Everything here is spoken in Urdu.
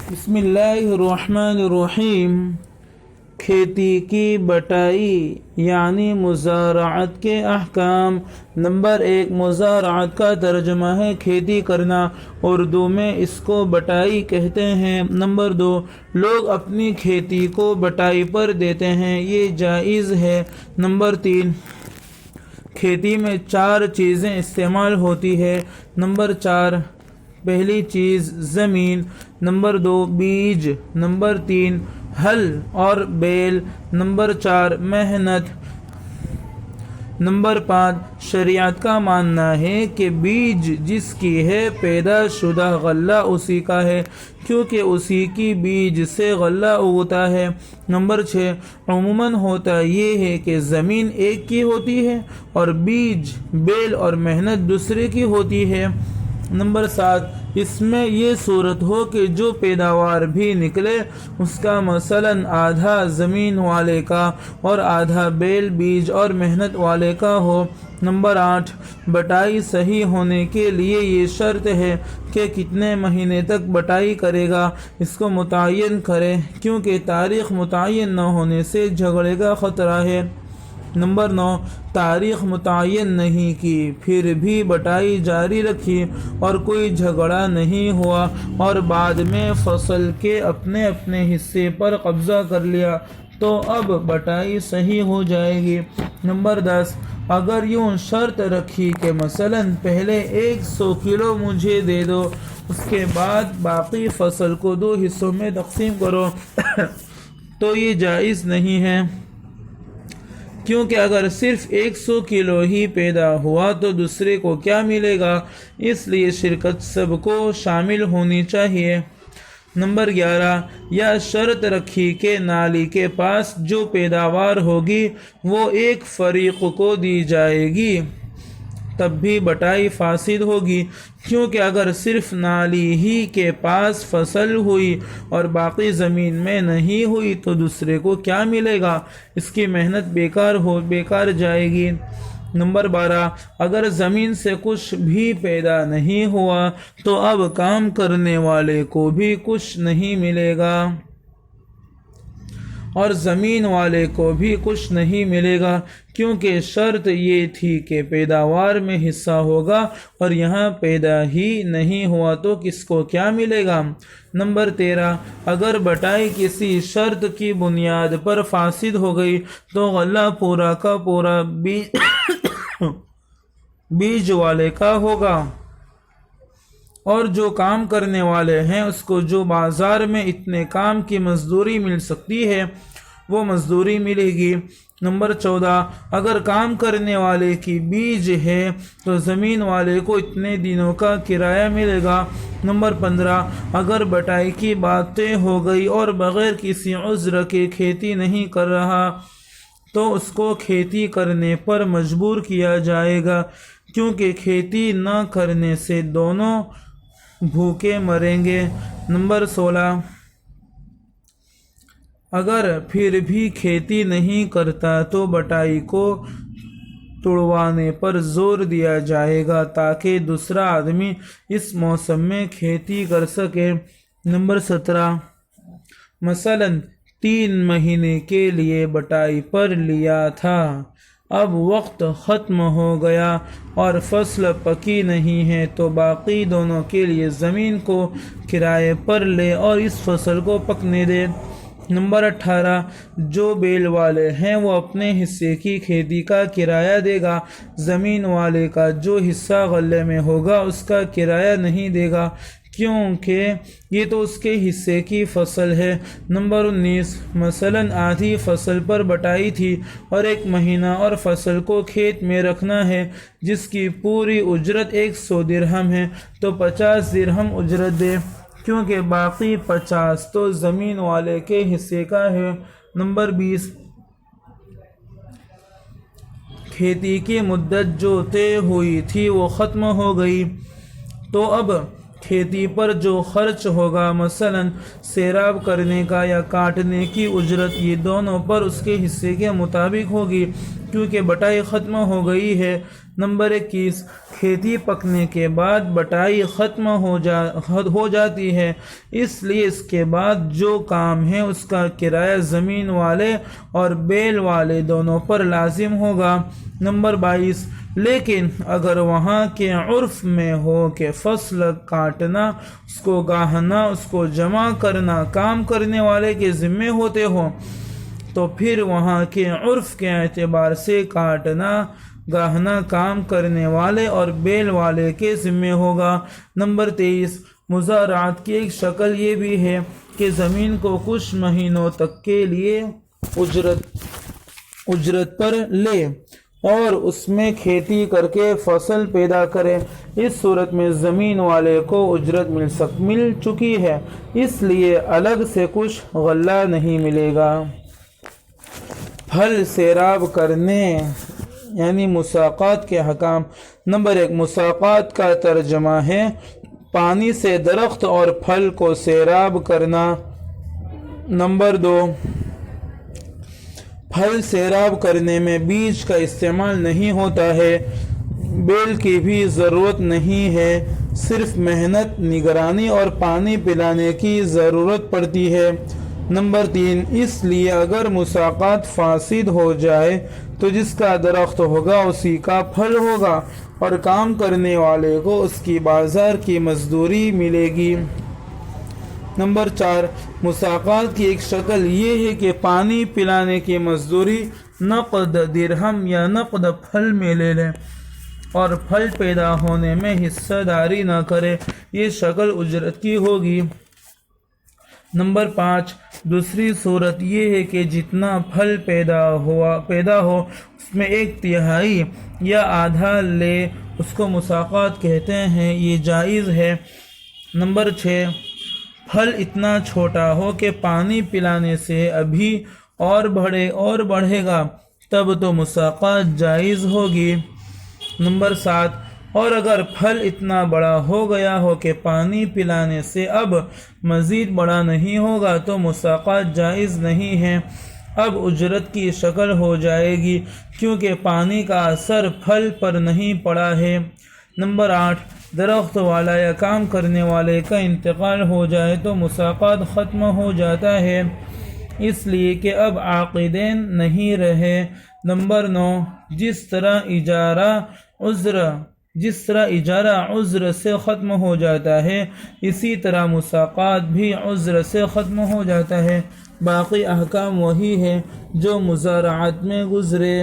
بسم اللہ الرحمن الرحیم۔ کھیتی کی بٹائی یعنی مزارعت کے احکام۔ نمبر 1، مزارعت کا ترجمہ ہے کھیتی کرنا، اردو میں اس کو بٹائی کہتے ہیں۔ نمبر 2، لوگ اپنی کھیتی کو بٹائی پر دیتے ہیں، یہ جائز ہے۔ نمبر 3، کھیتی میں 4 چیزیں استعمال ہوتی ہے۔ نمبر 4، پہلی چیز زمین، نمبر 2 بیج، نمبر 3 ہل اور بیل، نمبر 4 محنت۔ نمبر 5، شریعت کا ماننا ہے کہ بیج جس کی ہے پیدا شدہ غلہ اسی کا ہے، کیونکہ اسی کی بیج سے غلہ اگتا ہے۔ نمبر 6، عموماً ہوتا یہ ہے کہ زمین ایک کی ہوتی ہے اور بیج، بیل اور محنت دوسرے کی ہوتی ہے۔ نمبر 7، اس میں یہ صورت ہو کہ جو پیداوار بھی نکلے اس کا مثلاً آدھا زمین والے کا اور آدھا بیل، بیج اور محنت والے کا ہو۔ نمبر 8، بٹائی صحیح ہونے کے لیے یہ شرط ہے کہ کتنے مہینے تک بٹائی کرے گا اس کو متعین کرے، کیونکہ تاریخ متعین نہ ہونے سے جھگڑے کا خطرہ ہے۔ نمبر 9، تاریخ متعین نہیں کی پھر بھی بٹائی جاری رکھی اور کوئی جھگڑا نہیں ہوا اور بعد میں فصل کے اپنے اپنے حصے پر قبضہ کر لیا تو اب بٹائی صحیح ہو جائے گی۔ نمبر 10، اگر یوں شرط رکھی کہ مثلاً پہلے 100 کلو مجھے دے دو، اس کے بعد باقی فصل کو 2 حصوں میں تقسیم کرو تو یہ جائز نہیں ہے، کیونکہ اگر صرف 100 کلو ہی پیدا ہوا تو دوسرے کو کیا ملے گا، اس لیے شرکت سب کو شامل ہونی چاہیے۔ نمبر 11، یا شرط رکھی کہ نالی کے پاس جو پیداوار ہوگی وہ ایک فریق کو دی جائے گی، تب بھی بٹائی فاسد ہوگی، کیونکہ اگر صرف نالی ہی کے پاس فصل ہوئی اور باقی زمین میں نہیں ہوئی تو دوسرے کو کیا ملے گا، اس کی محنت بیکار جائے گی۔ نمبر 12، اگر زمین سے کچھ بھی پیدا نہیں ہوا تو اب کام کرنے والے کو بھی کچھ نہیں ملے گا اور زمین والے کو بھی کچھ نہیں ملے گا، کیونکہ شرط یہ تھی کہ پیداوار میں حصہ ہوگا اور یہاں پیدا ہی نہیں ہوا تو کس کو کیا ملے گا۔ نمبر 13، اگر بٹائی کسی شرط کی بنیاد پر فاسد ہو گئی تو غلہ پورا کا پورا بیج والے کا ہوگا اور جو کام کرنے والے ہیں اس کو جو بازار میں اتنے کام کی مزدوری مل سکتی ہے وہ مزدوری ملے گی۔ نمبر 14، اگر کام کرنے والے کی بیج ہے تو زمین والے کو اتنے دنوں کا کرایہ ملے گا۔ نمبر 15، اگر بٹائی کی بات طے ہو گئی اور بغیر کسی عذر کے کھیتی نہیں کر رہا تو اس کو کھیتی کرنے پر مجبور کیا جائے گا، کیونکہ کھیتی نہ کرنے سے دونوں بھوکے مریں گے۔ نمبر 16، اگر پھر بھی کھیتی نہیں کرتا تو بٹائی کو توڑوانے پر زور دیا جائے گا تاکہ دوسرا آدمی اس موسم میں کھیتی کر سکے۔ نمبر 17، مثلاً 3 مہینے کے لیے بٹائی پر لیا تھا، اب وقت ختم ہو گیا اور فصل پکی نہیں ہے تو باقی دونوں کے لیے زمین کو کرائے پر لے اور اس فصل کو پکنے دے۔ نمبر 18، جو بیل والے ہیں وہ اپنے حصے کی کھیتی کا کرایہ دے گا، زمین والے کا جو حصہ غلے میں ہوگا اس کا کرایہ نہیں دے گا، کیونکہ یہ تو اس کے حصے کی فصل ہے۔ نمبر 19، مثلاً آدھی فصل پر بٹائی تھی اور 1 مہینہ اور فصل کو کھیت میں رکھنا ہے جس کی پوری اجرت 100 درہم ہے تو 50 درہم اجرت دے، کیونکہ باقی 50 تو زمین والے کے حصے کا ہے۔ نمبر 20، کھیتی کی مدت جو طے ہوئی تھی وہ ختم ہو گئی تو اب کھیتی پر جو خرچ ہوگا، مثلاً سیراب کرنے کا یا کاٹنے کی اجرت، یہ دونوں پر اس کے حصے کے مطابق ہوگی۔ کیونکہ بٹائی ختم ہو گئی ہے۔ نمبر 21، کھیتی پکنے کے بعد بٹائی ختم ہو جاتی ہے، اس لیے اس کے بعد جو کام ہے اس کا کرایہ زمین والے اور بیل والے دونوں پر لازم ہوگا۔ نمبر 22، لیکن اگر وہاں کے عرف میں ہو کہ فصل کاٹنا، اس کو گاہنا، اس کو جمع کرنا کام کرنے والے کے ذمے ہوتے ہو، تو پھر وہاں کے عرف کے اعتبار سے کاٹنا گاہنا کام کرنے والے اور بیل والے کے ذمے ہوگا۔ نمبر 23، مزارعات کی ایک شکل یہ بھی ہے کہ زمین کو کچھ مہینوں تک کے لیے اجرت پر لے اور اس میں کھیتی کر کے فصل پیدا کرے۔ اس صورت میں زمین والے کو اجرت مل چکی ہے، اس لیے الگ سے کچھ غلہ نہیں ملے گا۔ پھل سیراب کرنے یعنی مساقات کے احکام۔ نمبر 1، مساقات کا ترجمہ ہے پانی سے درخت اور پھل کو سیراب کرنا۔ نمبر 2، پھل سیراب کرنے میں بیج کا استعمال نہیں ہوتا ہے، بیل کی بھی ضرورت نہیں ہے، صرف محنت، نگرانی اور پانی پلانے کی ضرورت پڑتی ہے۔ نمبر 3، اس لیے اگر مساقات فاسد ہو جائے تو جس کا درخت ہوگا اسی کا پھل ہوگا اور کام کرنے والے کو اس کی بازار کی مزدوری ملے گی۔ نمبر 4، مساقات کی ایک شکل یہ ہے کہ پانی پلانے کی مزدوری نقد درہم یا نقد پھل میں لے لے اور پھل پیدا ہونے میں حصہ داری نہ کرے، یہ شکل اجرت کی ہوگی۔ نمبر 5، دوسری صورت یہ ہے کہ جتنا پھل پیدا ہو اس میں 1/3 یا آدھا لے، اس کو مساقات کہتے ہیں، یہ جائز ہے۔ نمبر 6، پھل اتنا چھوٹا ہو کہ پانی پلانے سے ابھی اور بڑھے گا، تب تو مساقات جائز ہوگی۔ نمبر 7، اور اگر پھل اتنا بڑا ہو گیا ہو کہ پانی پلانے سے اب مزید بڑا نہیں ہوگا تو مساقات جائز نہیں ہے، اب اجرت کی شکل ہو جائے گی کیونکہ پانی کا اثر پھل پر نہیں پڑا ہے۔ نمبر 8، درخت والا یا کام کرنے والے کا انتقال ہو جائے تو مساقات ختم ہو جاتا ہے، اس لیے کہ اب عاقدین نہیں رہے۔ نمبر 9، جس طرح اجارہ عذر سے ختم ہو جاتا ہے اسی طرح مساقات بھی عذر سے ختم ہو جاتا ہے، باقی احکام وہی ہے جو مزارعات میں گزرے۔